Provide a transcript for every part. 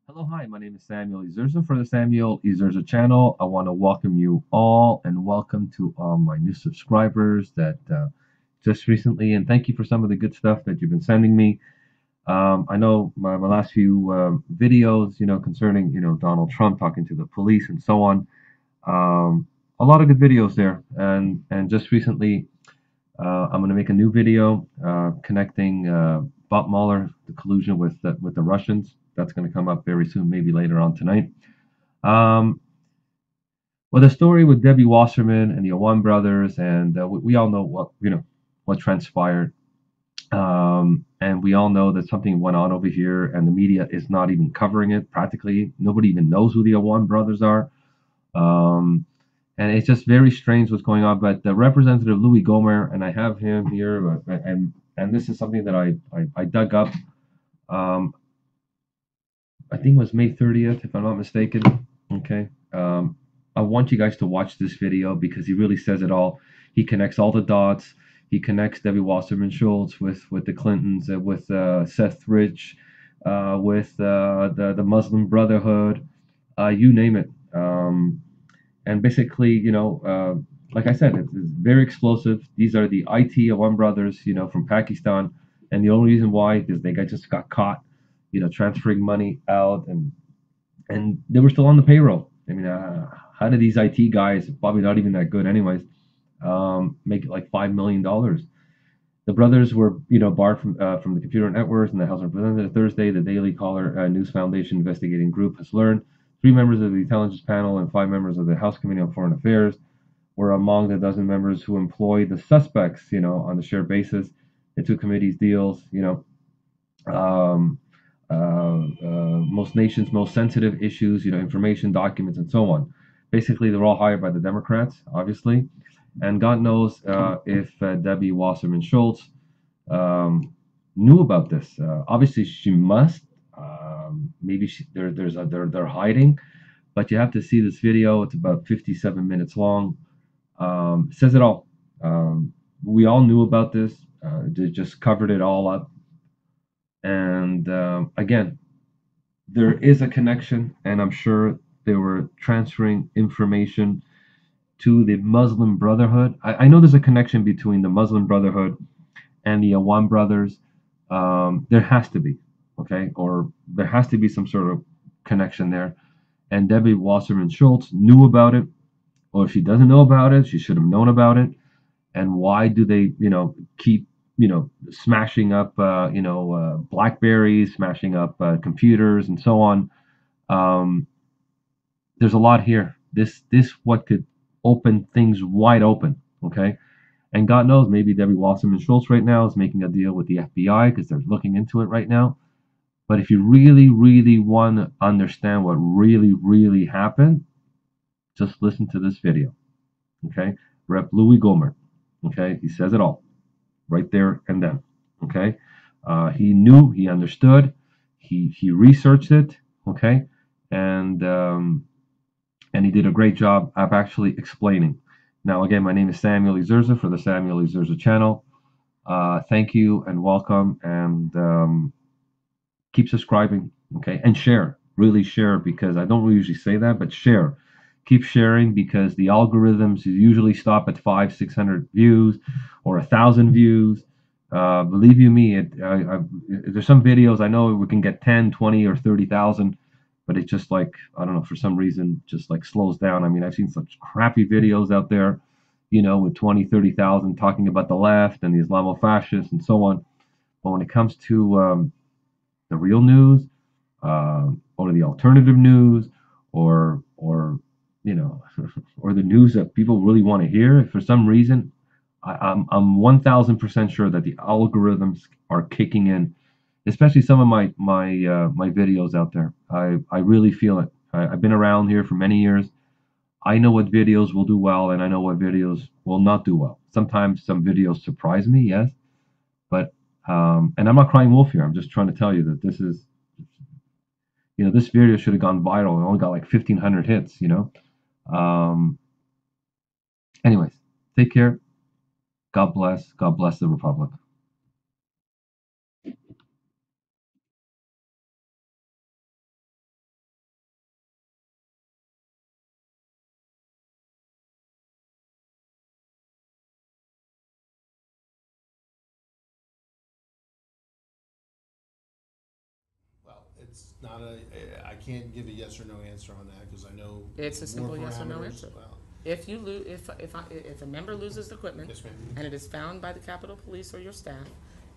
Hello, hi, my name is Samuel Izurza for the Samuel Izurza channel. I want to welcome you all and welcome to all my new subscribers that just recently, and thank you for some of the good stuff that you've been sending me. I know my last few videos, concerning, Donald Trump talking to the police and so on. A lot of good videos there. And just recently, I'm going to make a new video connecting Bob Mueller, the collusion with the Russians. That's going to come up very soon, maybe later on tonight. Um, well, the story with Debbie Wasserman and the Awan brothers, and we all know what transpired, and we all know that something went on over here, and the media is not even covering it. Practically, nobody even knows who the Awan brothers are. Um, and it's just very strange what's going on. But the representative Louie Gohmert, and I have him here, and this is something that I dug up. Um, I think it was May 30th, if I'm not mistaken. Okay. I want you guys to watch this video because he really says it all. He connects all the dots. He connects Debbie Wasserman Schultz with the Clintons, with Seth Rich, with the Muslim Brotherhood, you name it. And basically, like I said, it's very explosive. These are the IT Awan brothers, from Pakistan, and the only reason why is they just got caught, transferring money out, and they were still on the payroll. I mean, how did these IT guys, probably not even that good, anyways, make it like $5 million? The brothers were, barred from the computer networks and the House of Representatives Thursday. The Daily Caller News Foundation investigating group has learned three members of the intelligence panel and five members of the House Committee on Foreign Affairs were among the dozen members who employed the suspects, on a shared basis. The two committees deals, um, most nations' most sensitive issues, information, documents, and so on. Basically, they're all hired by the Democrats, obviously, and God knows if Debbie Wasserman Schultz knew about this. Obviously, she must. Maybe they're hiding, but you have to see this video. It's about 57 minutes long. It says it all. We all knew about this. They just covered it all up. And again, there is a connection, and I'm sure they were transferring information to the Muslim Brotherhood. I know there's a connection between the Muslim Brotherhood and the Awan brothers. There has to be, okay, or there has to be some sort of connection there. And Debbie Wasserman Schultz knew about it, or if she doesn't know about it, she should have known about it. And why do they, keep, smashing up, Blackberries, smashing up computers, and so on? Um, there's a lot here. This what could open things wide open. Okay, and God knows maybe Debbie Wasserman Schultz right now is making a deal with the FBI because they're looking into it right now. But if you really, really want to understand what really, really happened, just listen to this video. Okay, Rep. Louie Gohmert. Okay, he says it all right there and then. Okay, he knew, he understood, he researched it. Okay, and and he did a great job of actually explaining. Now, again, my name is Samuel Izurza for the Samuel Izurza channel. Thank you and welcome, and keep subscribing, okay, and share. Really share, because I don't usually say that, but share. Keep sharing because the algorithms usually stop at 500, 600 views or 1,000 views. Believe you me, there's some videos I know we can get 10, 20, or 30,000, but it's just like, I don't know, for some reason, just like slows down. I mean, I've seen such crappy videos out there, with 20, 30,000 talking about the left and the Islamo-fascists and so on. But when it comes to the real news, or the alternative news, or or the news that people really want to hear, if for some reason, I'm 1,000% sure that the algorithms are kicking in, especially some of my videos out there. I really feel it. I've been around here for many years. I know what videos will do well, and I know what videos will not do well. Sometimes some videos surprise me, yes, but and I'm not crying wolf here. I'm just trying to tell you that this video should have gone viral. It only got like 1,500 hits. Um, anyways, take care. God bless. God bless the Republic. It's not I can't give a yes or no answer on that because I know It's a simple more yes or no parameters. answer. Well, If you lose, if a member loses equipment, yes, ma'am. and it is found by the Capitol Police or your staff,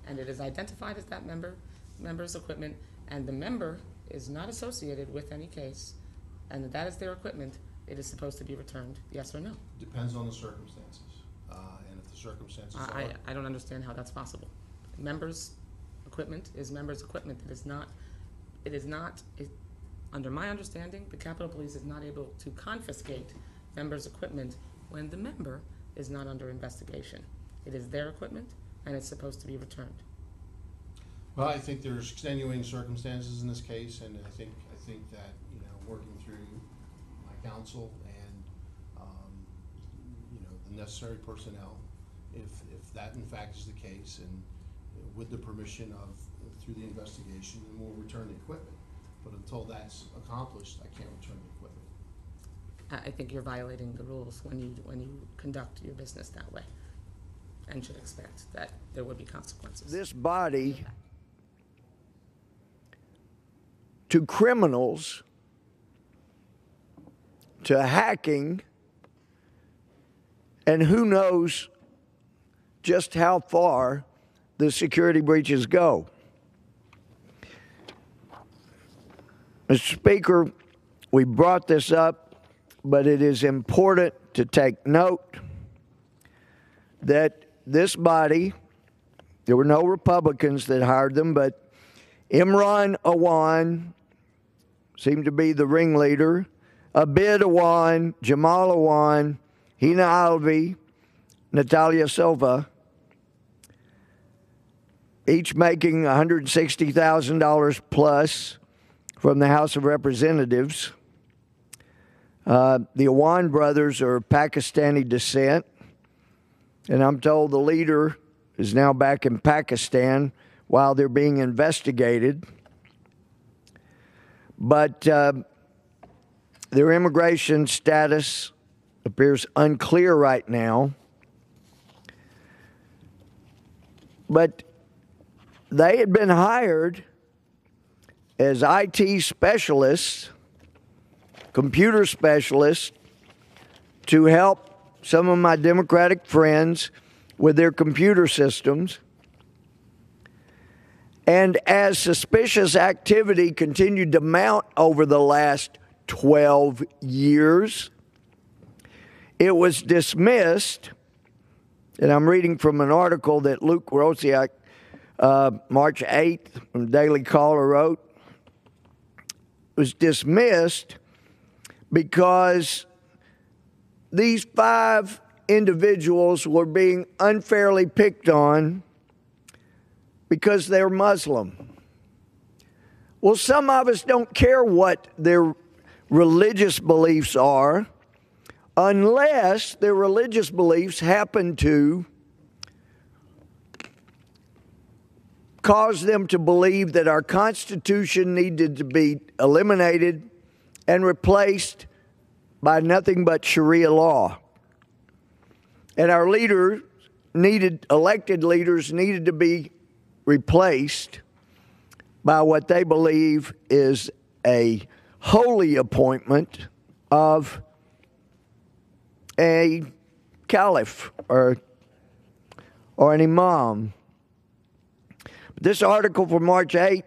and it is identified as that member's equipment, and the member is not associated with any case, and that is their equipment, it is supposed to be returned, yes or no? Depends on the circumstances, and if the circumstances are. I don't understand how that's possible. Members' equipment is members' equipment. Under my understanding, the Capitol Police is not able to confiscate members' equipment when the member is not under investigation. It is their equipment, and it's supposed to be returned. Well, I think there's extenuating circumstances in this case, and I think that, working through my counsel and, the necessary personnel, if that in fact is the case, and with the permission of, through the investigation, then we'll return the equipment. But until that's accomplished, I can't return the equipment. I think you're violating the rules when you conduct your business that way, and should expect that there would be consequences. This body to criminals, to hacking, and who knows just how far the security breaches go. Mr. Speaker, we brought this up, but it is important to take note that this body, there were no Republicans that hired them, but Imran Awan seemed to be the ringleader, Abid Awan, Jamal Awan, Hina Alvi, Natalia Silva, each making $160,000 plus from the House of Representatives. The Awan brothers are of Pakistani descent, and I'm told the leader is now back in Pakistan while they're being investigated. But their immigration status appears unclear right now. But they had been hired as IT specialists, computer specialists, to help some of my Democratic friends with their computer systems. And as suspicious activity continued to mount over the last 12 years, it was dismissed, and I'm reading from an article that Luke Rosiak, March 8th, from Daily Caller wrote, was dismissed because these 5 individuals were being unfairly picked on because they're Muslim. Well, some of us don't care what their religious beliefs are unless their religious beliefs happen to cause them to believe that our Constitution needed to be eliminated and replaced by nothing but Sharia law. And our elected leaders needed to be replaced by what they believe is a holy appointment of a caliph or an imam. This article from March 8th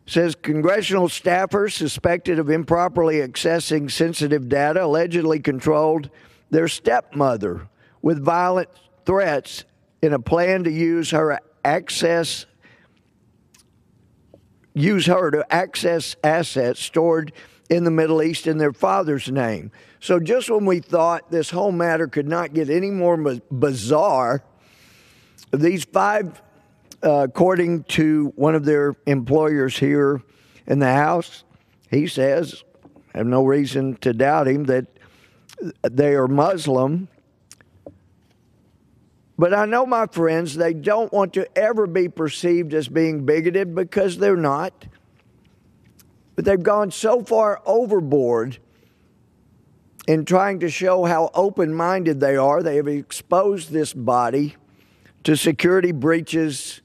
says congressional staffers suspected of improperly accessing sensitive data allegedly controlled their stepmother with violent threats in a plan to use her to access assets stored in the Middle East in their father's name. So just when we thought this whole matter could not get any more bizarre, these 5, according to one of their employers here in the House, he says, I have no reason to doubt him, that they are Muslim. But I know my friends, they don't want to ever be perceived as being bigoted because they're not. But they've gone so far overboard in trying to show how open-minded they are. They have exposed this body to security breaches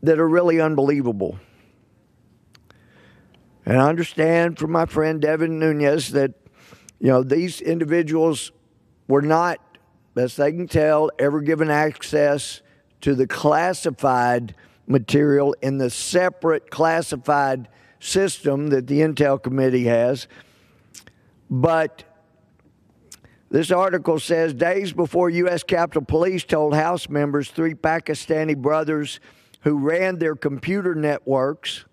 that are really unbelievable. And I understand from my friend Devin Nunes that, these individuals were not, best they can tell, ever given access to the classified material in the separate classified system that the Intel Committee has. But this article says, days before U.S. Capitol Police told House members 3 Pakistani brothers who ran their computer networks,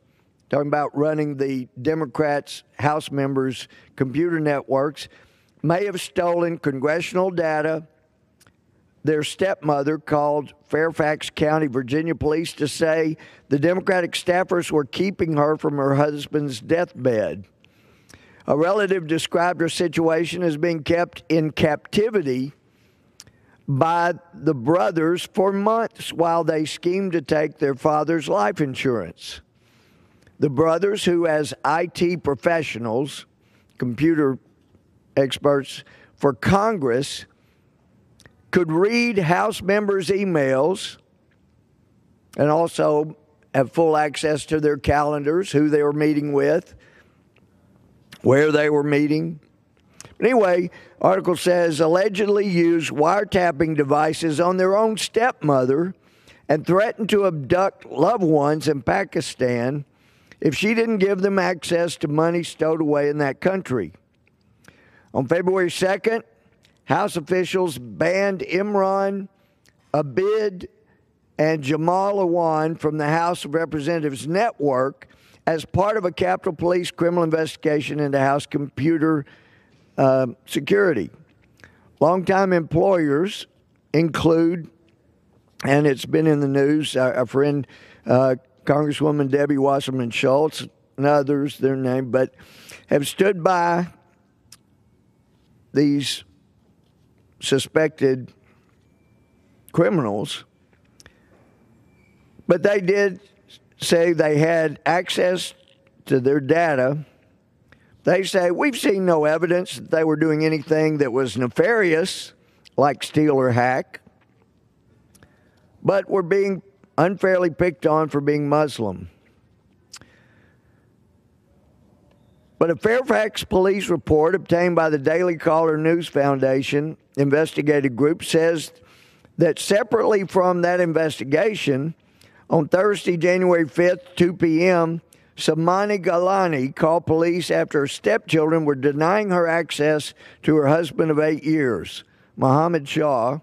talking about running the Democrats' House members' computer networks, may have stolen congressional data. Their stepmother called Fairfax County, Virginia police to say the Democratic staffers were keeping her from her husband's deathbed. A relative described her situation as being kept in captivity by the brothers for months while they schemed to take their father's life insurance. The brothers, who as IT professionals, computer experts for Congress, could read House members' emails and also have full access to their calendars, who they were meeting with, where they were meeting. Anyway, article says allegedly used wiretapping devices on their own stepmother and threatened to abduct loved ones in Pakistan if she didn't give them access to money stowed away in that country. On February 2nd, House officials banned Imran Abid and Jamal Awan from the House of Representatives network as part of a Capitol Police criminal investigation into House computer security. Longtime employers include, and it's been in the news, our friend Congresswoman Debbie Wasserman Schultz and others, their name, but have stood by these suspected criminals. But they did say they had access to their data. They say, we've seen no evidence that they were doing anything that was nefarious, like steal or hack, but were being unfairly picked on for being Muslim. But a Fairfax police report obtained by the Daily Caller News Foundation investigative group says that separately from that investigation, on Thursday, January 5th, 2 p.m., Samani Galani called police after her stepchildren were denying her access to her husband of 8 years, Mohammed Shah,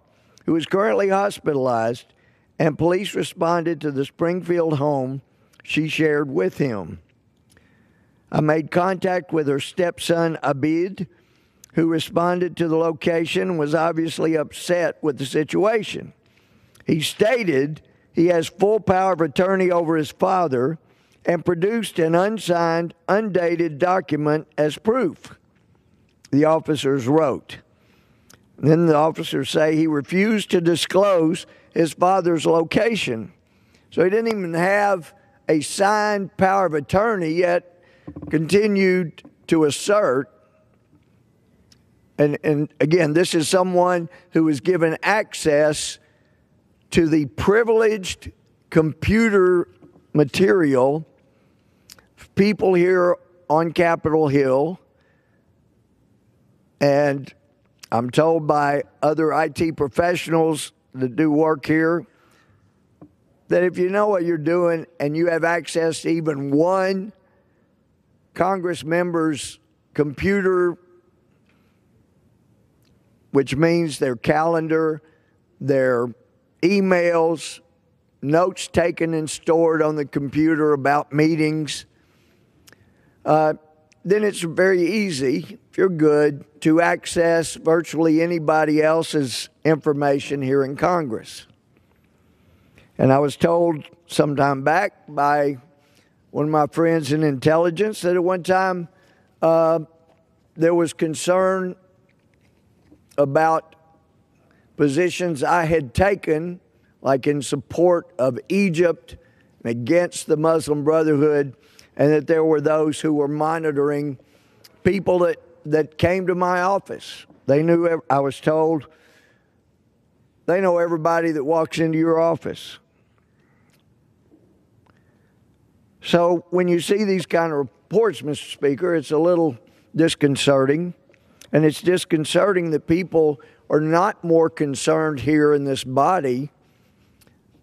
who is currently hospitalized, and police responded to the Springfield home she shared with him. I made contact with her stepson, Abid, who responded to the location and was obviously upset with the situation. He stated he has full power of attorney over his father and produced an unsigned, undated document as proof, the officers wrote. And then the officers say he refused to disclose his father's location. So he didn't even have a signed power of attorney, yet continued to assert. And again, this is someone who was given access to the privileged computer material of people here on Capitol Hill. And I'm told by other IT professionals that do work here that if you know what you're doing and you have access to even one Congress member's computer, which means their calendar, their emails, notes taken and stored on the computer about meetings, then it's very easy, if you're good, to access virtually anybody else's information here in Congress. And I was told some time back by one of my friends in intelligence that at one time there was concern about positions I had taken, like in support of Egypt and against the Muslim Brotherhood, and that there were those who were monitoring people that came to my office. They knew, I was told, they know everybody that walks into your office. So when you see these kind of reports, Mr. Speaker. It's a little disconcerting. And it's disconcerting that people are not more concerned here in this body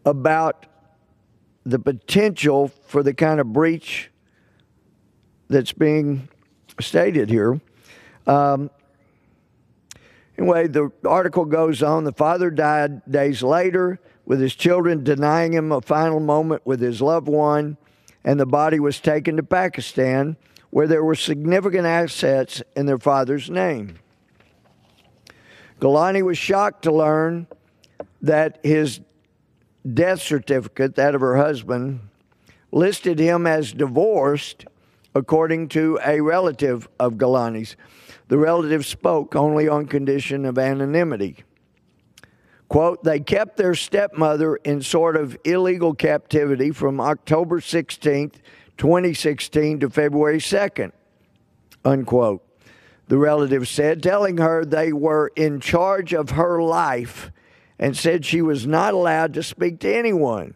about the potential for the kind of breach that's being stated here. Anyway, the article goes on. The father died days later, with his children denying him a final moment with his loved one, and the body was taken to Pakistan, where there were significant assets in their father's name. Gilani was shocked to learn that his death certificate, that of her husband, listed him as divorced, according to a relative of Gilani's. The relative spoke only on condition of anonymity. Quote, they kept their stepmother in sort of illegal captivity from October 16th, 2016 to February 2nd, unquote. The relative said, telling her they were in charge of her life and said she was not allowed to speak to anyone.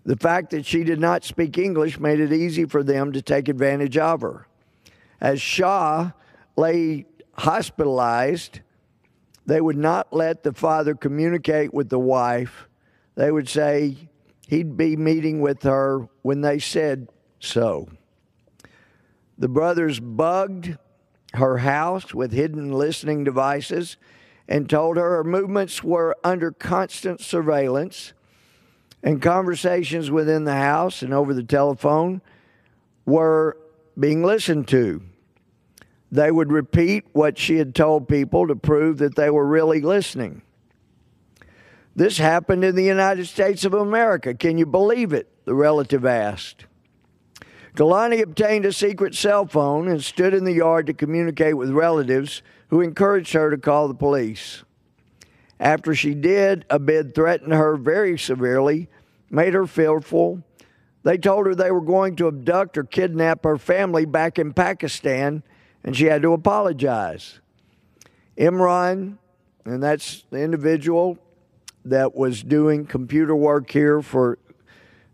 The fact that she did not speak English made it easy for them to take advantage of her. As Shah lay hospitalized, they would not let the father communicate with the wife. They would say he'd be meeting with her when they said so. The brothers bugged her house with hidden listening devices and told her movements were under constant surveillance, and conversations within the house and over the telephone were being listened to. They would repeat what she had told people to prove that they were really listening. This happened in the United States of America. Can you believe it? The relative asked. Gilani obtained a secret cell phone and stood in the yard to communicate with relatives who encouraged her to call the police. After she did, Abid threatened her very severely, made her fearful. They told her they were going to abduct or kidnap her family back in Pakistan, and she had to apologize. Imran, and that's the individual that was doing computer work here for,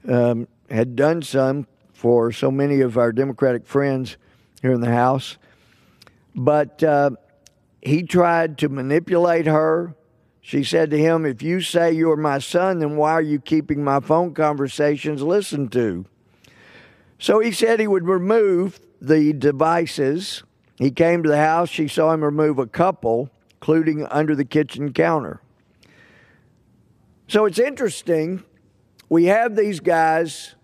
had done some for so many of our Democratic friends here in the House. But he tried to manipulate her. She said to him, if you say you're my son, then why are you keeping my phone conversations listened to? So he said he would remove the devices. He came to the house. She saw him remove a couple, including under the kitchen counter. So it's interesting. We have these guys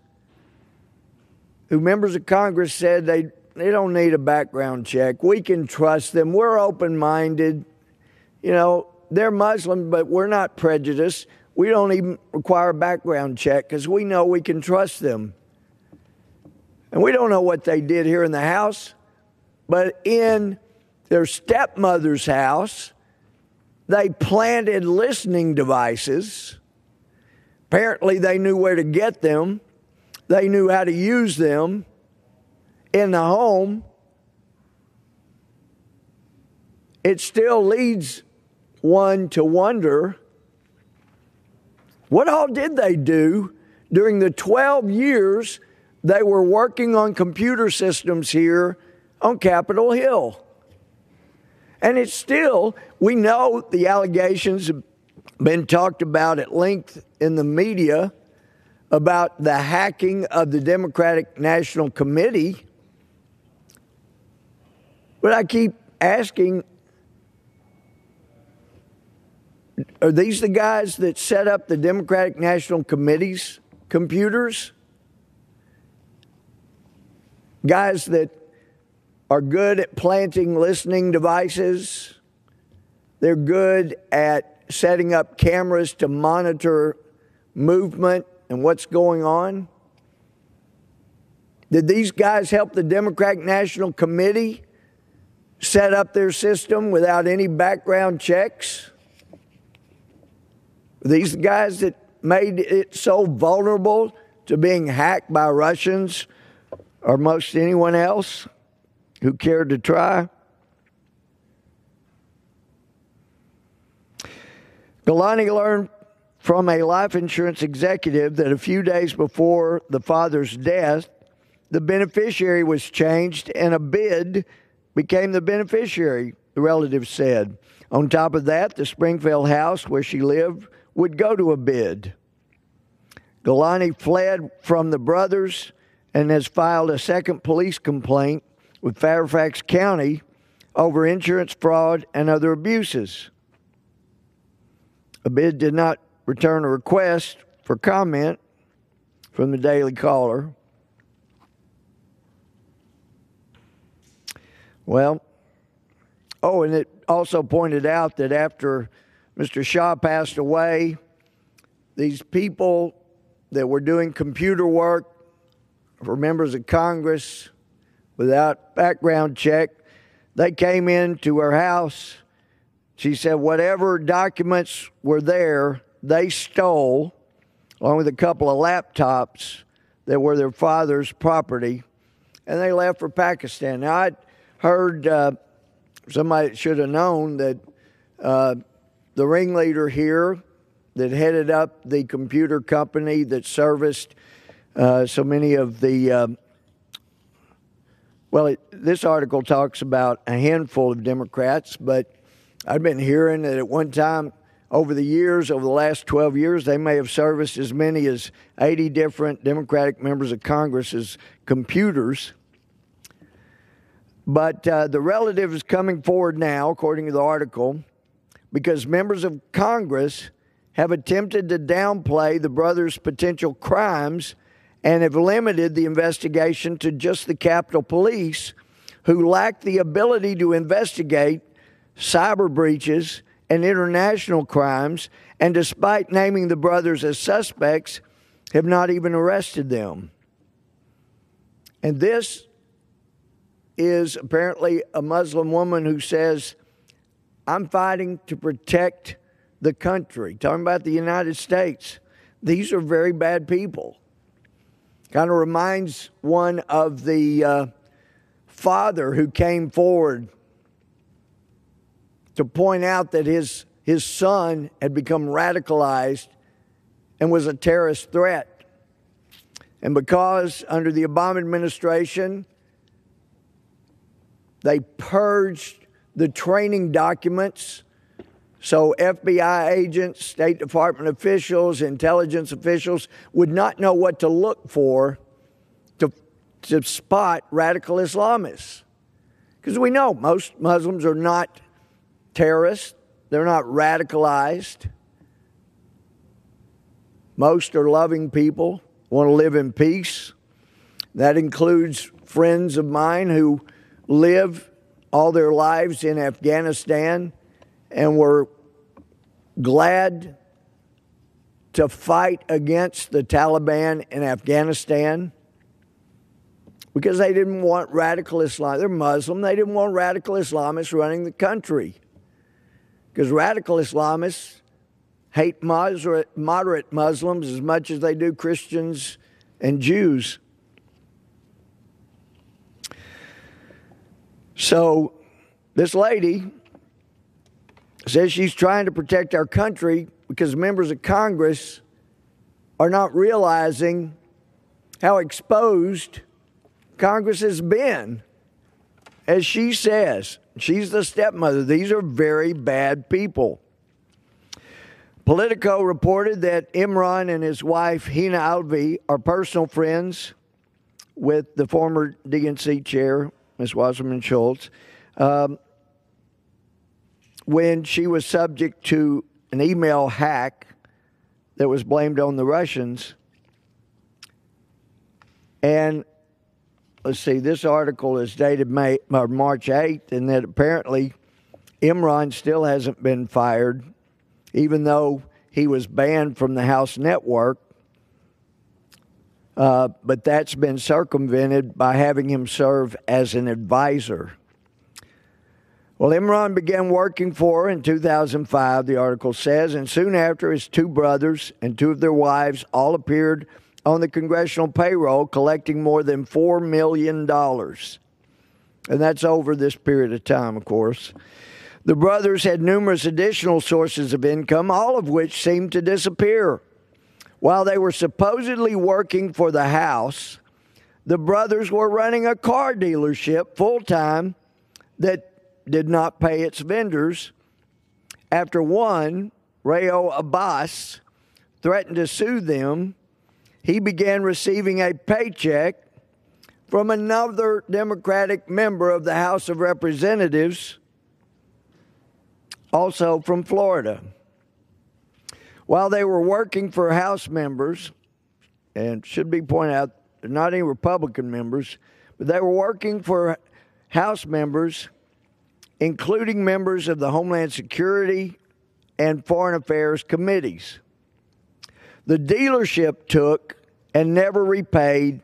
who members of Congress said they don't need a background check. We can trust them. We're open-minded. You know, they're Muslim, but we're not prejudiced. We don't even require a background check because we know we can trust them. And we don't know what they did here in the House, but in their stepmother's house, they planted listening devices. Apparently, they knew where to get them. They knew how to use them in the home. It still leads one to wonder, what all did they do during the 12 years they were working on computer systems here on Capitol Hill? And it's still, we know the allegations have been talked about at length in the media about the hacking of the Democratic National Committee. But I keep asking, are these the guys that set up the Democratic National Committee's computers? Guys that are good at planting listening devices. They're good at setting up cameras to monitor movement and what's going on. Did these guys help the Democratic National Committee set up their system without any background checks? These guys that made it so vulnerable to being hacked by Russians or most anyone else who cared to try? Gilani learned from a life insurance executive that a few days before the father's death, the beneficiary was changed and a bid became the beneficiary, the relatives said. On top of that, the Springfield house where she lived would go to a bid. Golani fled from the brothers and has filed a second police complaint with Fairfax County over insurance fraud and other abuses. A bid did not return a request for comment from the Daily Caller. Well, and it also pointed out that after Mr. Shaw passed away, these people that were doing computer work for members of Congress without background check, they came into her house. She said whatever documents were there, they stole, along with a couple of laptops that were their father's property, and they left for Pakistan. Now, I'd heard somebody should have known that the ringleader here that headed up the computer company that serviced so many of the this article talks about a handful of Democrats, but I've been hearing that at one time over the last 12 years, they may have serviced as many as 80 different Democratic members of Congress's computers. But the relative is coming forward now, according to the article, because members of Congress have attempted to downplay the brothers' potential crimes and have limited the investigation to just the Capitol Police, who lack the ability to investigate cyber breaches and international crimes, and despite naming the brothers as suspects, have not even arrested them. And this is apparently a Muslim woman who says, I'm fighting to protect the country. Talking about the United States. These are very bad people. Kind of reminds one of the father who came forward to point out that his son had become radicalized and was a terrorist threat. And because under the Obama administration, they purged the training documents, so FBI agents, State Department officials, intelligence officials would not know what to look for to spot radical Islamists. Because we know most Muslims are not terrorists. They're not radicalized. Most are loving people, want to live in peace. That includes friends of mine who live all their lives in Afghanistan and were glad to fight against the Taliban in Afghanistan because they didn't want radical Islam. They're Muslim. They didn't want radical Islamists running the country because radical Islamists hate moderate Muslims as much as they do Christians and Jews. So this lady says she's trying to protect our country because members of Congress are not realizing how exposed Congress has been. As she says, she's the stepmother. These are very bad people. Politico reported that Imran and his wife, Hina Alvi, are personal friends with the former DNC chair, Ms. Wasserman Schultz, when she was subject to an email hack that was blamed on the Russians. And let's see, this article is dated March 8th, and that apparently Imran still hasn't been fired, even though he was banned from the House network. But that's been circumvented by having him serve as an advisor. Well, Imran began working for her in 2005, the article says, and soon after his two brothers and two of their wives all appeared on the congressional payroll, collecting more than $4 million. And that's over this period of time, of course. The brothers had numerous additional sources of income, all of which seemed to disappear. While they were supposedly working for the House, the brothers were running a car dealership full-time that did not pay its vendors. After one, Rayo Abbas, threatened to sue them, he began receiving a paycheck from another Democratic member of the House of Representatives, also from Florida. While they were working for House members, and should be pointed out, they're not any Republican members, but they were working for House members, including members of the Homeland Security and Foreign Affairs committees. The dealership took and never repaid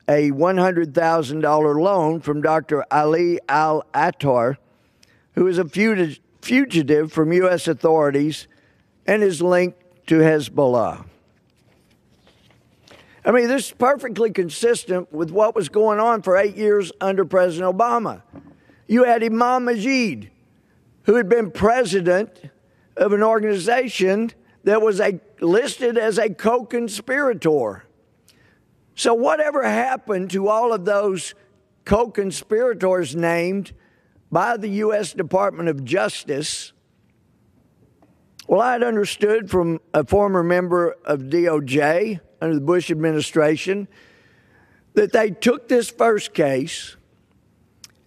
a $100,000 loan from Dr. Ali al-Attar, who is a fugitive from U.S. authorities and is linked to Hezbollah. I mean, this is perfectly consistent with what was going on for 8 years under President Obama. You had Imam Majid, who had been president of an organization that was listed as a co-conspirator. So whatever happened to all of those co-conspirators named by the U.S. Department of Justice? Well, I had understood from a former member of DOJ under the Bush administration that they took this first case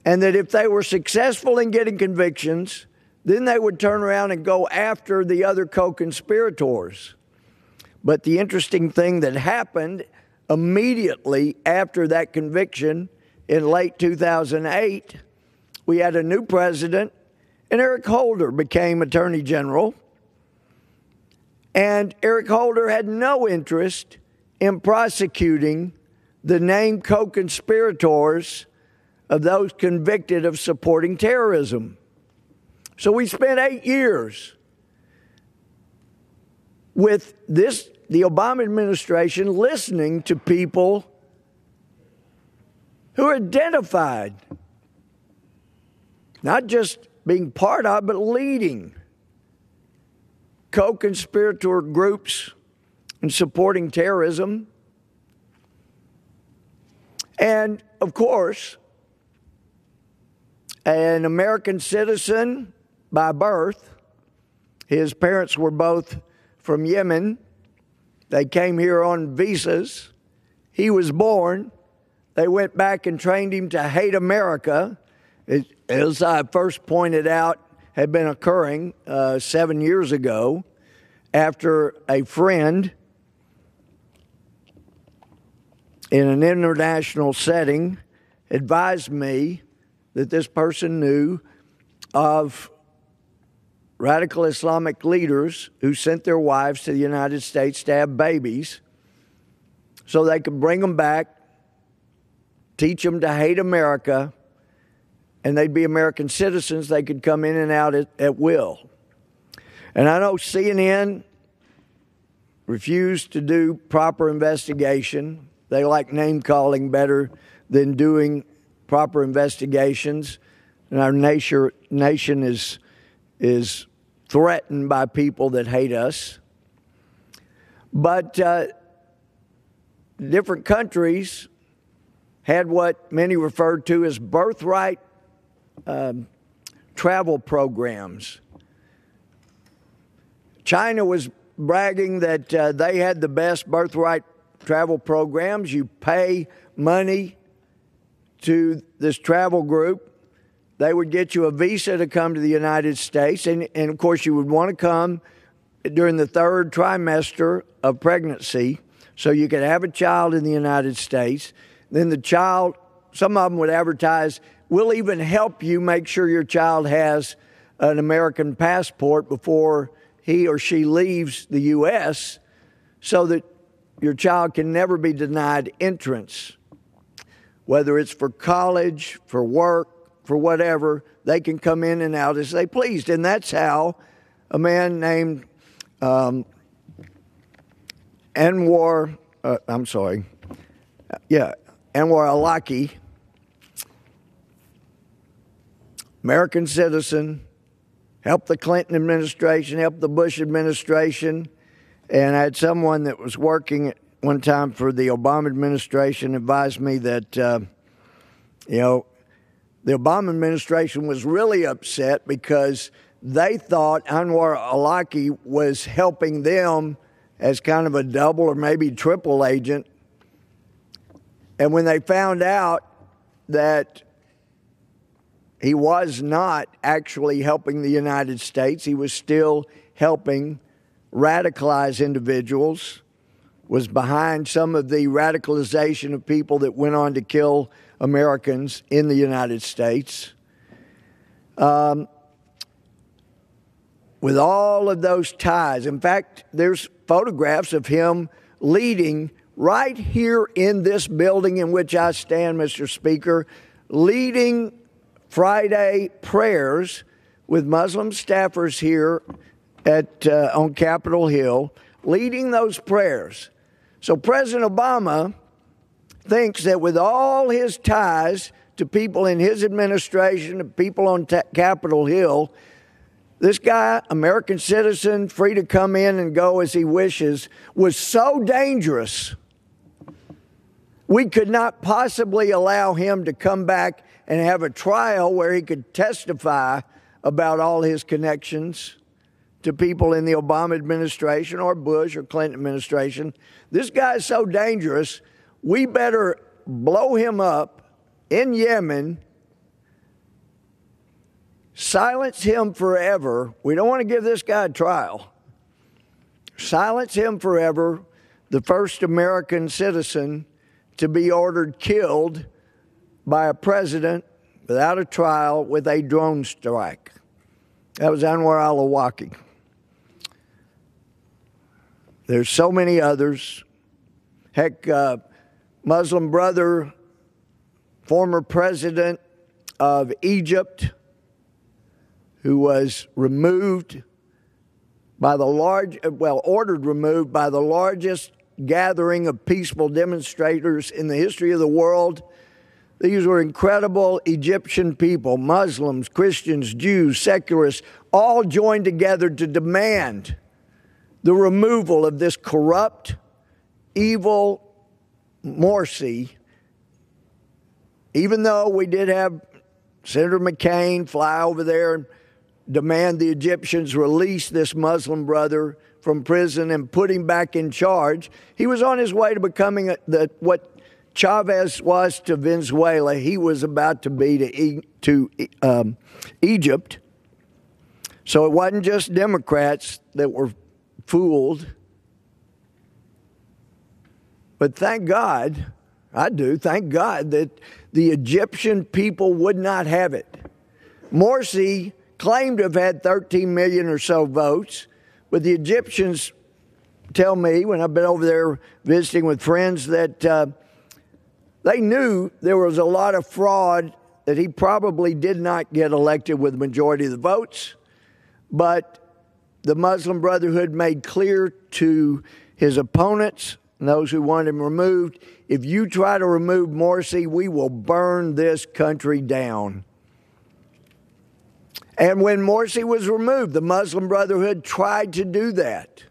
and that if they were successful in getting convictions, then they would turn around and go after the other co-conspirators. But the interesting thing that happened immediately after that conviction in late 2008, we had a new president, and Eric Holder became Attorney General. And Eric Holder had no interest in prosecuting the named co-conspirators of those convicted of supporting terrorism. So we spent 8 years with the Obama administration listening to people who are identified, not just being part of, but leading co-conspirator groups and supporting terrorism. And, of course, an American citizen by birth. His parents were both from Yemen. They came here on visas. He was born. They went back and trained him to hate America. As I first pointed out, had been occurring 7 years ago after a friend in an international setting advised me that this person knew of radical Islamic leaders who sent their wives to the United States to have babies so they could bring them back, teach them to hate America, and they'd be American citizens. They could come in and out at will. And I know CNN refused to do proper investigation. They like name-calling better than doing proper investigations. And our nation is threatened by people that hate us. But different countries had what many referred to as birthright travel programs. China was bragging that they had the best birthright travel programs. You pay money to this travel group. They would get you a visa to come to the United States. And of course, you would want to come during the third trimester of pregnancy so you could have a child in the United States. Then the child, some of them would advertise, we'll even help you make sure your child has an American passport before he or she leaves the U.S. so that your child can never be denied entrance. Whether it's for college, for work, for whatever, they can come in and out as they pleased. And that's how a man named Anwar Awlaki, American citizen, helped the Clinton administration, helped the Bush administration, and I had someone that was working one time for the Obama administration advised me that, the Obama administration was really upset because they thought Anwar al-Awlaki was helping them as kind of a double or maybe triple agent. And when they found out that he was not actually helping the United States, he was still helping radicalize individuals, was behind some of the radicalization of people that went on to kill Americans in the United States. With all of those ties, in fact, there's photographs of him leading right here in this building in which I stand, Mr. Speaker, leading Friday prayers with Muslim staffers here on Capitol Hill, leading those prayers. So President Obama thinks that with all his ties to people in his administration, to people on Capitol Hill, this guy, American citizen, free to come in and go as he wishes, was so dangerous, we could not possibly allow him to come back and have a trial where he could testify about all his connections to people in the Obama administration or Bush or Clinton administration. This guy is so dangerous, we better blow him up in Yemen, silence him forever. We don't want to give this guy a trial. Silence him forever, the first American citizen to be ordered killed by a president without a trial with a drone strike. That was Anwar al-Awlaki. There's so many others. Heck, Muslim brother, former president of Egypt, who was removed by ordered removed by the largest gathering of peaceful demonstrators in the history of the world. These were incredible Egyptian people, Muslims, Christians, Jews, secularists, all joined together to demand the removal of this corrupt, evil Morsi. Even though we did have Senator McCain fly over there and demand the Egyptians release this Muslim brother from prison and put him back in charge, he was on his way to becoming what Chavez was to Venezuela. He was about to be to Egypt. So it wasn't just Democrats that were fooled. But thank God, thank God that the Egyptian people would not have it. Morsi claimed to have had 13 million or so votes, but the Egyptians tell me, when I've been over there visiting with friends, that they knew there was a lot of fraud, that he probably did not get elected with the majority of the votes. But the Muslim Brotherhood made clear to his opponents and those who wanted him removed, if you try to remove Morsi, we will burn this country down. And when Morsi was removed, the Muslim Brotherhood tried to do that.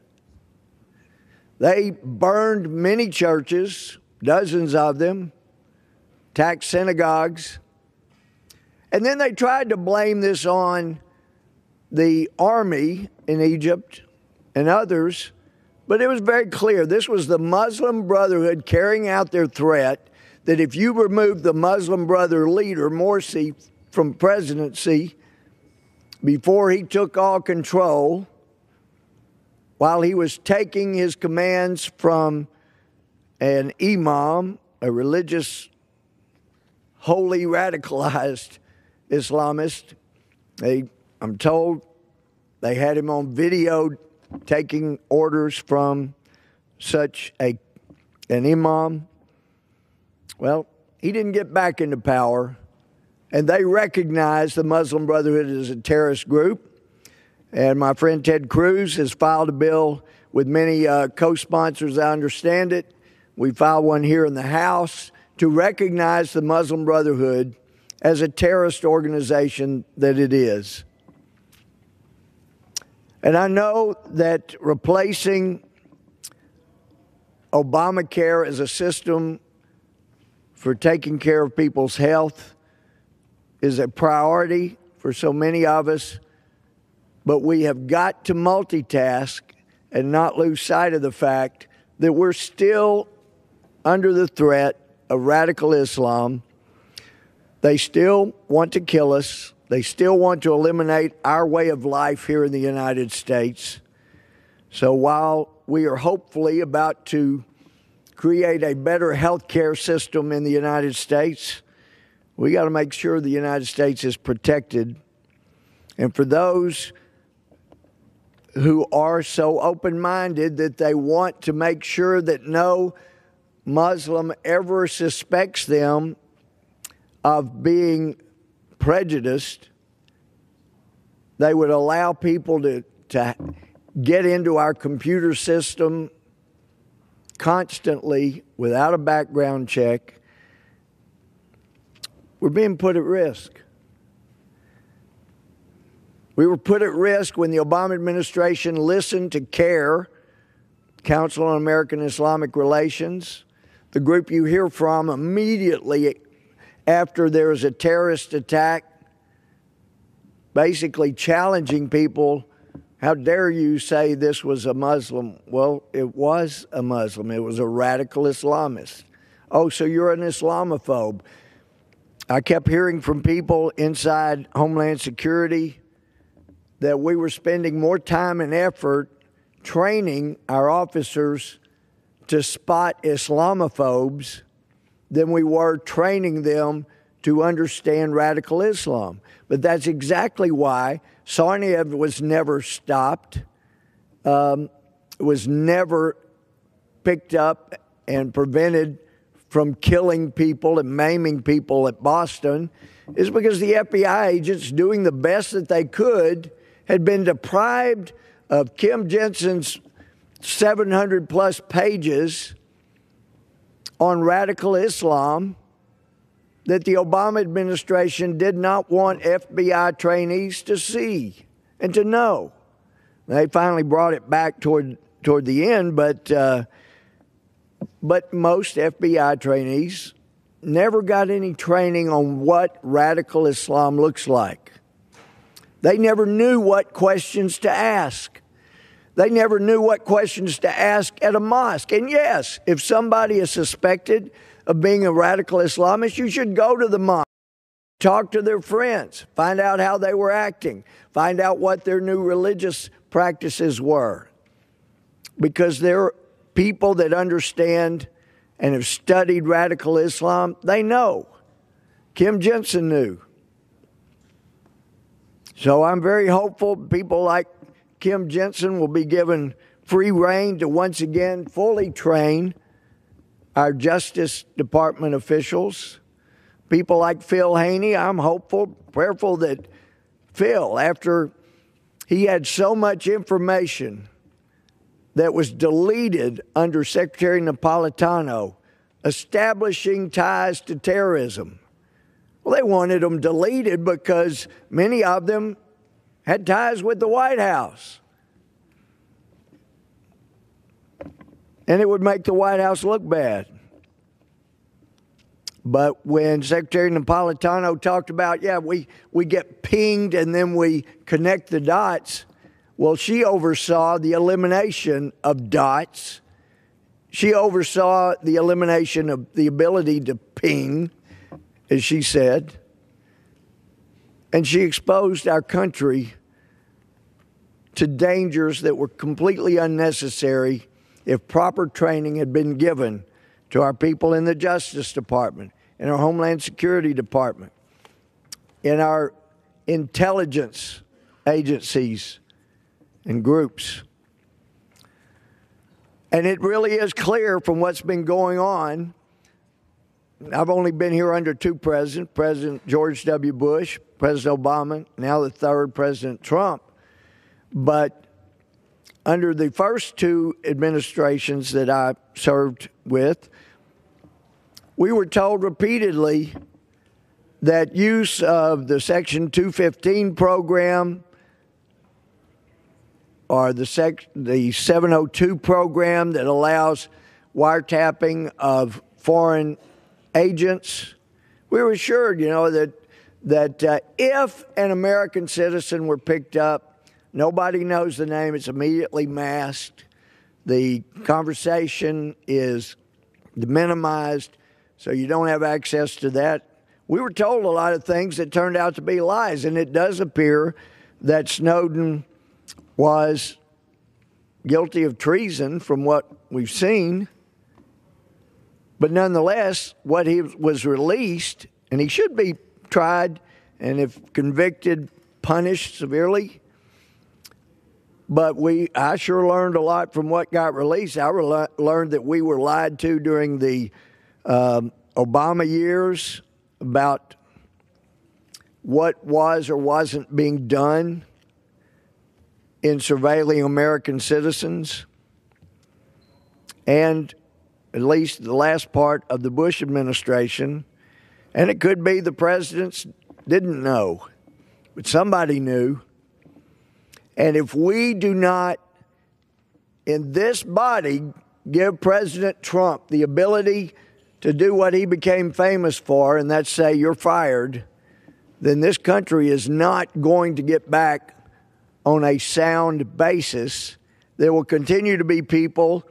They burned many churches, dozens of them, attacked synagogues, and then they tried to blame this on the army in Egypt and others, but it was very clear this was the Muslim Brotherhood carrying out their threat that if you remove the Muslim Brother leader, Morsi, from presidency before he took all control, while he was taking his commands from an imam, a religious, wholly radicalized Islamist, I'm told they had him on video taking orders from such an imam. Well, he didn't get back into power, and they recognized the Muslim Brotherhood as a terrorist group. And my friend Ted Cruz has filed a bill with many co-sponsors, I understand it. We filed one here in the House to recognize the Muslim Brotherhood as a terrorist organization that it is. And I know that replacing Obamacare as a system for taking care of people's health is a priority for so many of us, but we have got to multitask and not lose sight of the fact that we're still under the threat of radical Islam. They still want to kill us. They still want to eliminate our way of life here in the United States. So while we are hopefully about to create a better health care system in the United States, we got to make sure the United States is protected. And for those who are so open-minded that they want to make sure that no Muslim ever suspects them of being prejudiced, they would allow people to get into our computer system constantly without a background check. We're being put at risk. We were put at risk when the Obama administration listened to CARE, Council on American Islamic Relations, the group you hear from immediately after there is a terrorist attack, basically challenging people. How dare you say this was a Muslim? Well, it was a Muslim. It was a radical Islamist. Oh, so you're an Islamophobe. I kept hearing from people inside Homeland Security that we were spending more time and effort training our officers to spot Islamophobes than we were training them to understand radical Islam. But that's exactly why Tsarnaev was never stopped, was never picked up and prevented from killing people and maiming people at Boston, is because the FBI agents, doing the best that they could, had been deprived of Kim Jensen's 700-plus pages on radical Islam that the Obama administration did not want FBI trainees to see and to know. They finally brought it back toward the end, but most FBI trainees never got any training on what radical Islam looks like. They never knew what questions to ask. They never knew what questions to ask at a mosque. And yes, if somebody is suspected of being a radical Islamist, you should go to the mosque, talk to their friends, find out how they were acting, find out what their new religious practices were. Because they're people that understand and have studied radical Islam. They know. Kim Jensen knew. So I'm very hopeful people like Kim Jensen will be given free rein to once again fully train our Justice Department officials. People like Phil Haney, I'm hopeful, prayerful that Phil, after he had so much information that was deleted under Secretary Napolitano, establishing ties to terrorism. Well, they wanted them deleted because many of them had ties with the White House. And it would make the White House look bad. But when Secretary Napolitano talked about, we get pinged and then we connect the dots, well, she oversaw the elimination of dots. She oversaw the elimination of the ability to ping, as she said. And she exposed our country to dangers that were completely unnecessary if proper training had been given to our people in the Justice Department, in our Homeland Security Department, in our intelligence agencies and groups. And it really is clear from what's been going on. I've only been here under two presidents, President George W. Bush, President Obama, now the third, President Trump. But under the first two administrations that I served with, we were told repeatedly that use of the Section 215 program or the 702 program that allows wiretapping of foreign agents. We were assured, that if an American citizen were picked up, nobody knows the name, it's immediately masked. The conversation is minimized, so you don't have access to that. We were told a lot of things that turned out to be lies, and it does appear that Snowden was guilty of treason from what we've seen. But nonetheless, what he was released, and he should be tried and if convicted, punished severely. But I sure learned a lot from what got released. I learned that we were lied to during the Obama years about what was or wasn't being done in surveilling American citizens. And at least the last part of the Bush administration, and it could be the presidents didn't know, but somebody knew. And if we do not, in this body, give President Trump the ability to do what he became famous for, and that's say, you're fired, then this country is not going to get back on a sound basis. There will continue to be people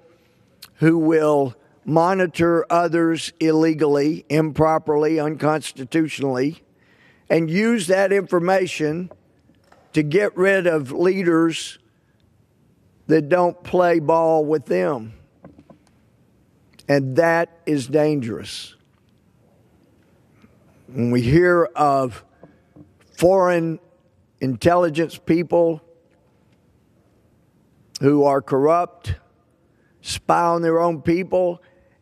who will monitor others illegally, improperly, unconstitutionally, and use that information to get rid of leaders that don't play ball with them. And that is dangerous. When we hear of foreign intelligence people who are corrupt, spy on their own people,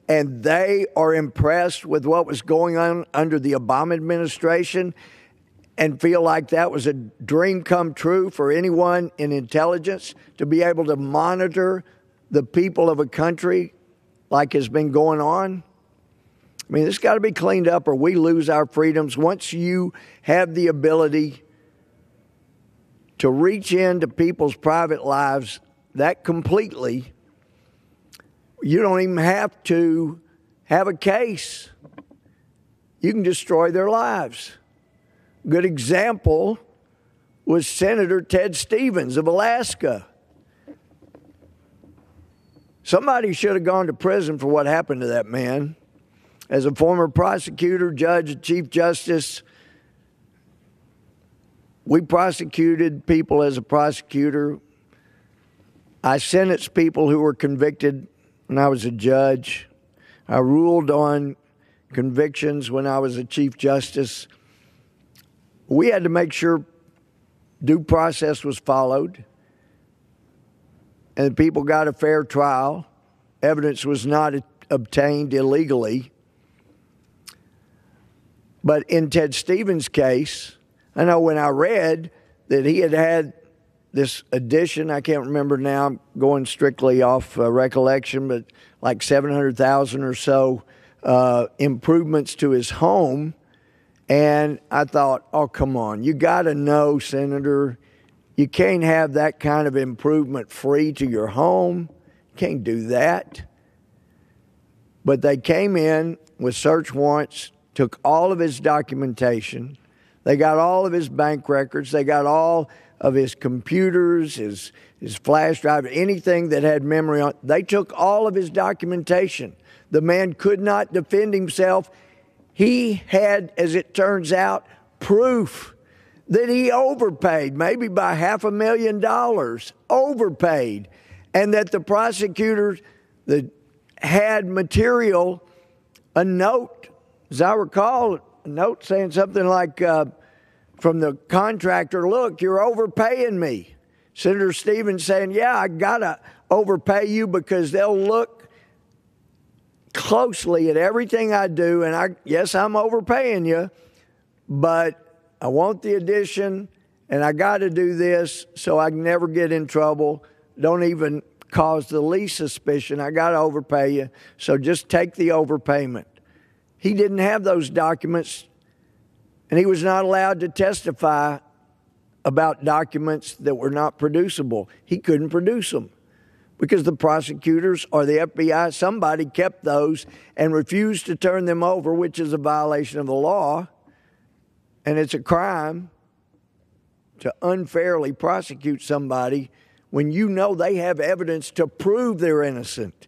and they are impressed with what was going on under the Obama administration and feel like that was a dream come true for anyone in intelligence to be able to monitor the people of a country like has been going on. I mean, this got to be cleaned up or we lose our freedoms. Once you have the ability to reach into people's private lives that completely, you don't even have to have a case. You can destroy their lives. Good example was Senator Ted Stevens of Alaska. Somebody should have gone to prison for what happened to that man. As a former prosecutor, judge, chief justice, we prosecuted people as a prosecutor. I sentenced people who were convicted when I was a judge. I ruled on convictions when I was a chief justice. We had to make sure due process was followed and people got a fair trial. Evidence was not obtained illegally. But in Ted Stevens' case, I know when I read that he had this addition, I can't remember now, I'm going strictly off recollection, but like $700,000 or so improvements to his home. And I thought, oh, come on, you got to know, Senator, you can't have that kind of improvement free to your home. You can't do that. But they came in with search warrants, took all of his documentation. They got all of his bank records. They got all of his computers, his flash drive, anything that had memory on. They took all of his documentation. The man could not defend himself. He had, as it turns out, proof that he overpaid, maybe by $500,000, overpaid, and that the prosecutors that had material, a note, as I recall, a note saying something like from the contractor, look, you're overpaying me. Senator Stevens saying, yeah, I got to overpay you because they'll look closely at everything I do, and yes, I'm overpaying you, but I want the addition, and I got to do this so I can never get in trouble. Don't even cause the least suspicion. I got to overpay you, so just take the overpayment. He didn't have those documents, and he was not allowed to testify about documents that were not producible. He couldn't produce them. because the prosecutors or the FBI, somebody kept those and refused to turn them over, which is a violation of the law. And it's a crime to unfairly prosecute somebody when you know they have evidence to prove they're innocent.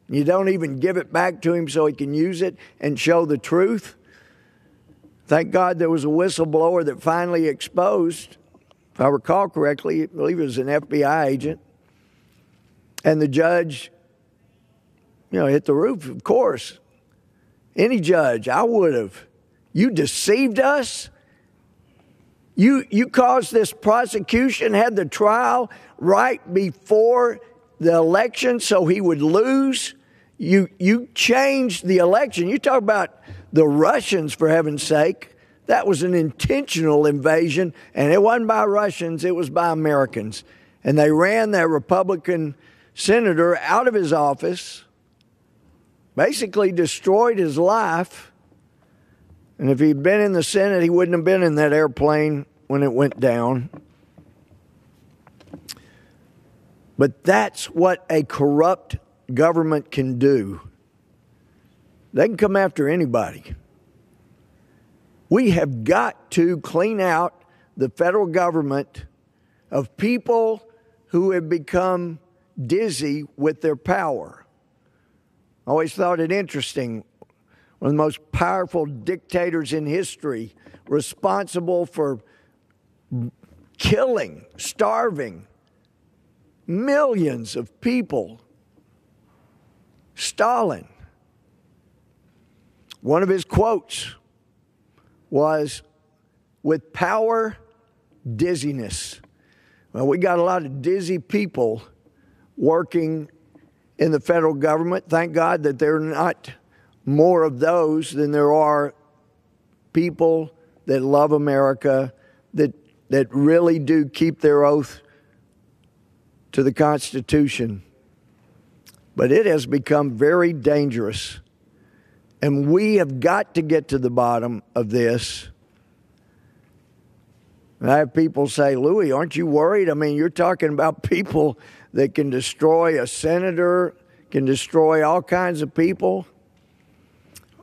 You don't even give it back to him so he can use it and show the truth. Thank God there was a whistleblower that finally exposed, if I recall correctly, I believe it was an FBI agent. And the judge, hit the roof, of course. Any judge, I would have. You deceived us? You caused this prosecution, had the trial right before the election so he would lose. You changed the election. You talk about the Russians, for heaven's sake. That was an intentional invasion, and it wasn't by Russians, it was by Americans. And they ran that Republican senator out of his office, basically destroyed his life. And if he'd been in the Senate, he wouldn't have been in that airplane when it went down. But that's what a corrupt government can do. They can come after anybody. We have got to clean out the federal government of people who have become dizzy with their power. I always thought it interesting. One of the most powerful dictators in history, responsible for killing, starving millions of people, Stalin. One of his quotes was, "With power, dizziness." Well, we got a lot of dizzy people working in the federal government. Thank God that there are not more of those than there are people that love America, that really do keep their oath to the Constitution. But it has become very dangerous. And we have got to get to the bottom of this. And I have people say, "Louie, aren't you worried? I mean, you're talking about people that can destroy a senator, can destroy all kinds of people.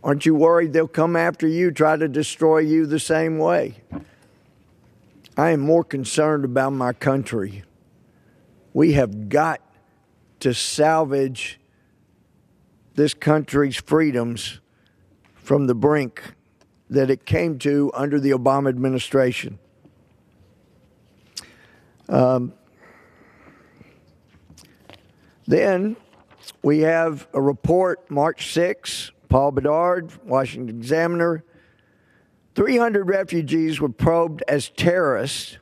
Aren't you worried they'll come after you, try to destroy you the same way?" I am more concerned about my country. We have got to salvage this country's freedoms from the brink that it came to under the Obama administration. Then we have a report, March 6, Paul Bedard, Washington Examiner. 300 refugees were probed as terrorists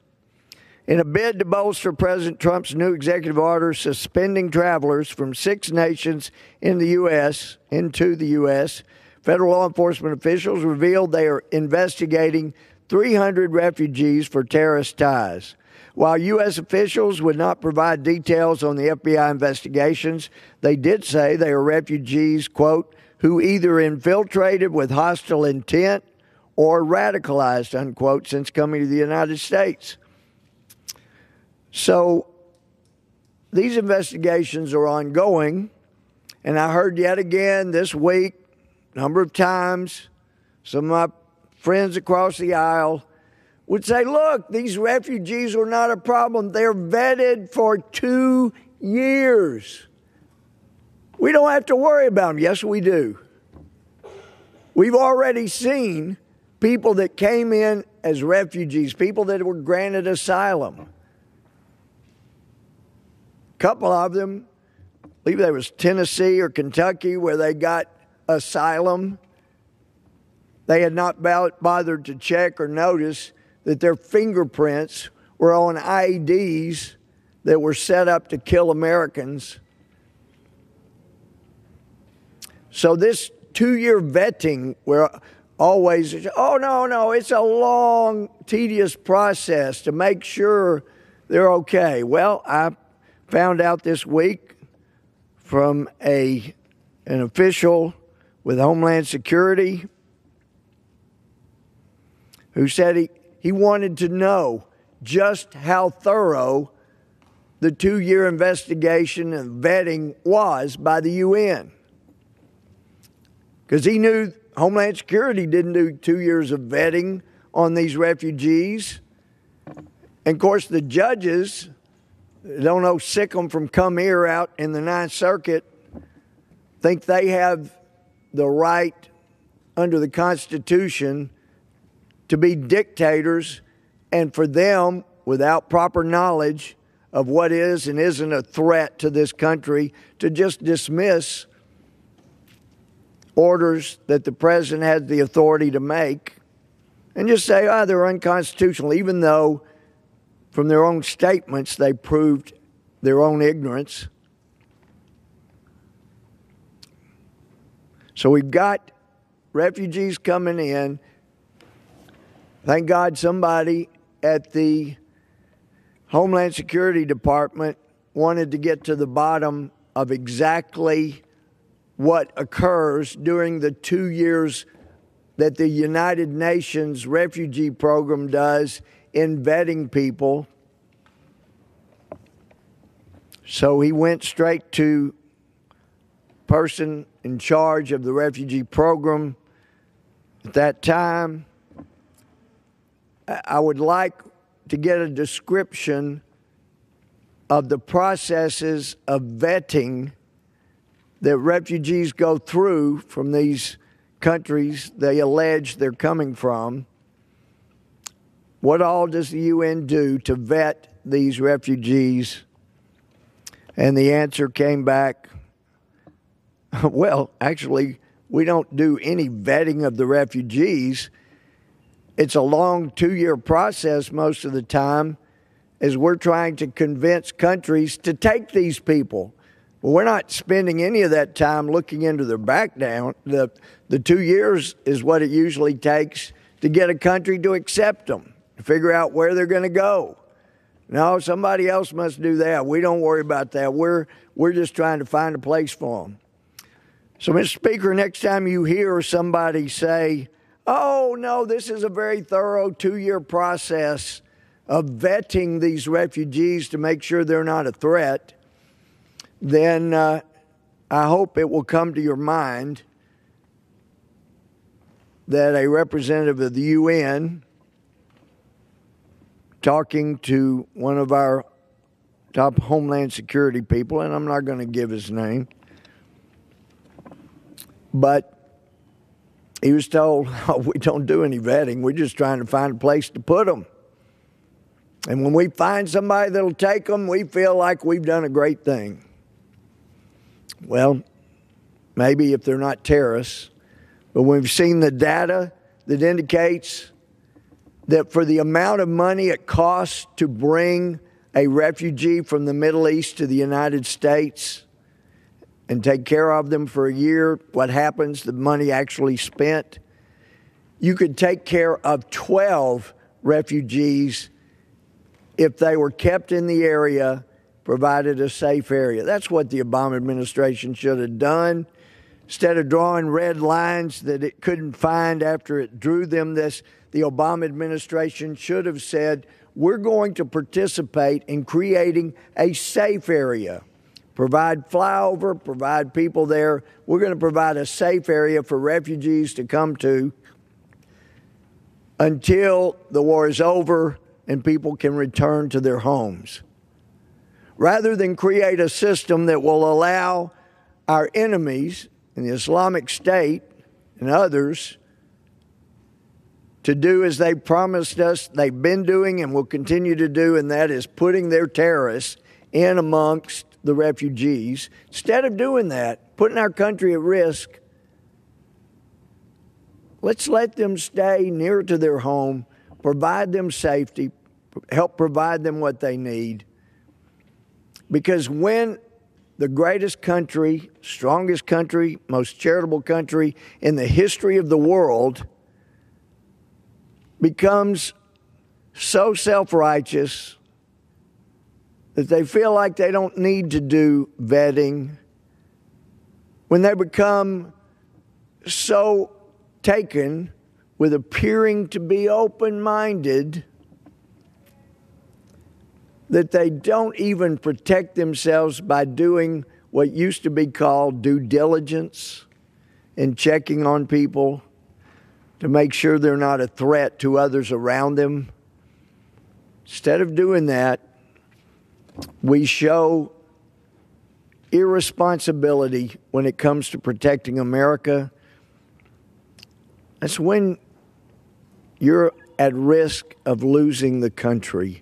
in a bid to bolster President Trump's new executive order suspending travelers from 6 nations into the U.S. Federal law enforcement officials revealed they are investigating 300 refugees for terrorist ties. While U.S. officials would not provide details on the FBI investigations, they did say they are refugees, quote, who either infiltrated with hostile intent or radicalized, unquote, since coming to the United States. So these investigations are ongoing, and I heard yet again this week, a number of times, some of my friends across the aisle would say, "Look, these refugees are not a problem. They're vetted for 2 years. We don't have to worry about them." Yes, we do. We've already seen people that came in as refugees, people that were granted asylum. A couple of them, I believe there was Tennessee or Kentucky, where they got asylum. They had not bothered to check or notice that their fingerprints were on IEDs that were set up to kill Americans. So this 2-year vetting, where always, oh, no, it's a long, tedious process to make sure they're okay. Well, I found out this week from an official with Homeland Security who said he wanted to know just how thorough the 2-year investigation and vetting was by the UN. Because he knew Homeland Security didn't do 2 years of vetting on these refugees. And of course, the judges, don't know, sick them from come here out in the Ninth Circuit, think they have the right under the Constitution to be dictators, and for them, without proper knowledge of what is and isn't a threat to this country, to just dismiss orders that the president has the authority to make and just say, they're unconstitutional, even though from their own statements they proved their own ignorance. So we've got refugees coming in. Thank God somebody at the Homeland Security Department wanted to get to the bottom of exactly what occurs during the 2 years that the United Nations Refugee Program does in vetting people. So he went straight to person in charge of the refugee program at that time. I would like to get a description of the processes of vetting that refugees go through from these countries they allege they're coming from. What all does the UN do to vet these refugees? And the answer came back, well, actually, we don't do any vetting of the refugees. It's a long 2-year process most of the time, as we're trying to convince countries to take these people. Well, we're not spending any of that time looking into their background. The 2 years is what it usually takes to get a country to accept them, to figure out where they're going to go. No, somebody else must do that. We don't worry about that. We're just trying to find a place for them. So, Mr. Speaker, next time you hear somebody say, oh, no, this is a very thorough 2-year process of vetting these refugees to make sure they're not a threat, then I hope it will come to your mind that a representative of the UN talking to one of our top Homeland Security people, and I'm not going to give his name, but he was told, oh, we don't do any vetting. We're just trying to find a place to put them. And when we find somebody that'll take them, we feel like we've done a great thing. Well, maybe if they're not terrorists, but we've seen the data that indicates that for the amount of money it costs to bring a refugee from the Middle East to the United States and take care of them for a year, what happens, the money actually spent, you could take care of 12 refugees if they were kept in the area, provided a safe area. That's what the Obama administration should have done. Instead of drawing red lines that it couldn't find after it drew them this, the Obama administration should have said, we're going to participate in creating a safe area. Provide flyover, provide people there. We're going to provide a safe area for refugees to come to until the war is over and people can return to their homes. Rather than create a system that will allow our enemies in the Islamic State and others to do as they promised us they've been doing and will continue to do, and that is putting their terrorists in amongst the refugees. Instead of doing that, putting our country at risk, let's let them stay near to their home, provide them safety, help provide them what they need. Because when the greatest country, strongest country, most charitable country in the history of the world becomes so self-righteous that they feel like they don't need to do vetting, when they become so taken with appearing to be open-minded that they don't even protect themselves by doing what used to be called due diligence and checking on people to make sure they're not a threat to others around them. Instead of doing that, we show irresponsibility when it comes to protecting America. That's when you're at risk of losing the country.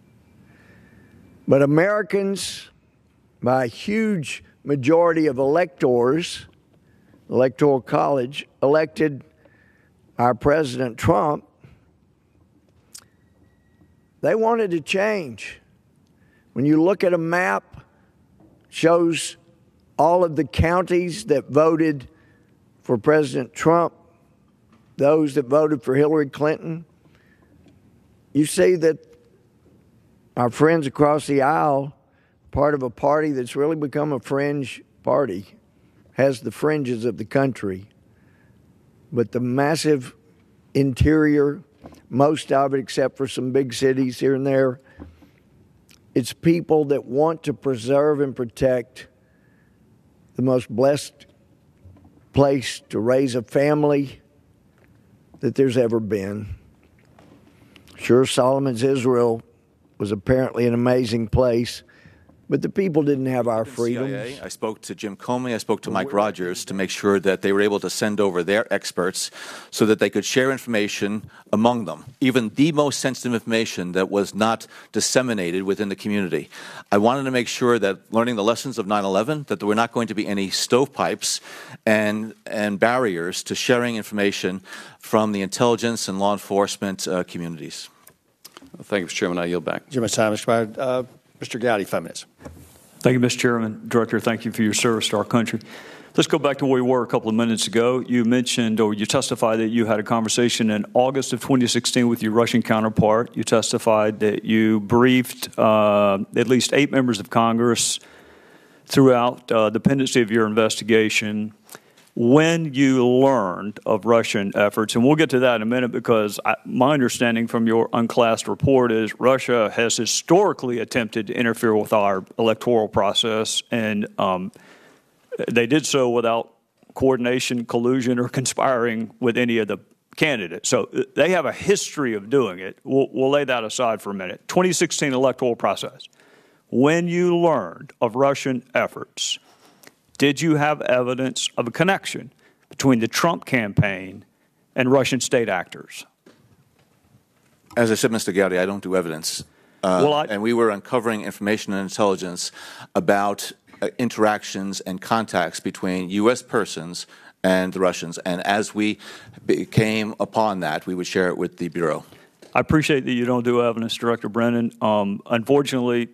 But Americans, by a huge majority of electors, Electoral College, elected our President Trump. They wanted to change. When you look at a map, shows all of the counties that voted for President Trump, those that voted for Hillary Clinton, you see that our friends across the aisle, part of a party that's really become a fringe party, has the fringes of the country. But the massive interior, most of it except for some big cities here and there, it's people that want to preserve and protect the most blessed place to raise a family that there's ever been. Sure, Solomon's Israel was apparently an amazing place, but the people didn't have our freedoms. CIA, I spoke to Jim Comey, I spoke to Mike Rogers to make sure that they were able to send over their experts so that they could share information among them, even the most sensitive information that was not disseminated within the community. I wanted to make sure that, learning the lessons of 9/11, that there were not going to be any stovepipes and barriers to sharing information from the intelligence and law enforcement communities. Well, thank you, Mr. Chairman. I yield back. Too much time, Mr. Pryor. Mr. Gowdy, 5 minutes. Thank you, Mr. Chairman. Director, thank you for your service to our country. Let's go back to where we were a couple of minutes ago. You mentioned, or you testified, that you had a conversation in August of 2016 with your Russian counterpart. You testified that you briefed at least 8 members of Congress throughout the pendency of your investigation when you learned of Russian efforts. And we'll get to that in a minute, because my understanding from your unclassed report is Russia has historically attempted to interfere with our electoral process, and they did so without coordination, collusion, or conspiring with any of the candidates. So they have a history of doing it. We'll lay that aside for a minute. 2016 electoral process. When you learned of Russian efforts, did you have evidence of a connection between the Trump campaign and Russian state actors? As I said, Mr. Gowdy, I don't do evidence. And we were uncovering information and intelligence about interactions and contacts between U.S. persons and the Russians. And as we came upon that, we would share it with the Bureau. I appreciate that you don't do evidence, Director Brennan. Unfortunately,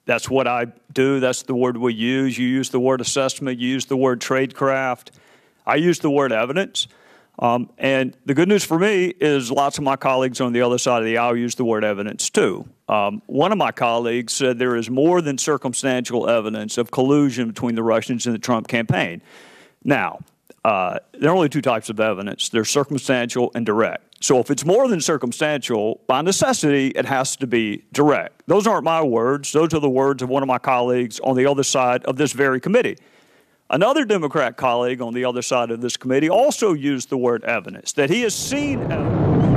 that's what I do. That's the word we use. You use the word assessment. You use the word tradecraft. I use the word evidence. And the good news for me is lots of my colleagues on the other side of the aisle use the word evidence too. One of my colleagues said there is more than circumstantial evidence of collusion between the Russians and the Trump campaign. Now, there are only 2 types of evidence. There's circumstantial and direct. So if it's more than circumstantial, by necessity, it has to be direct. Those aren't my words. Those are the words of one of my colleagues on the other side of this very committee. Another Democrat colleague on the other side of this committee also used the word evidence, that he has seen evidence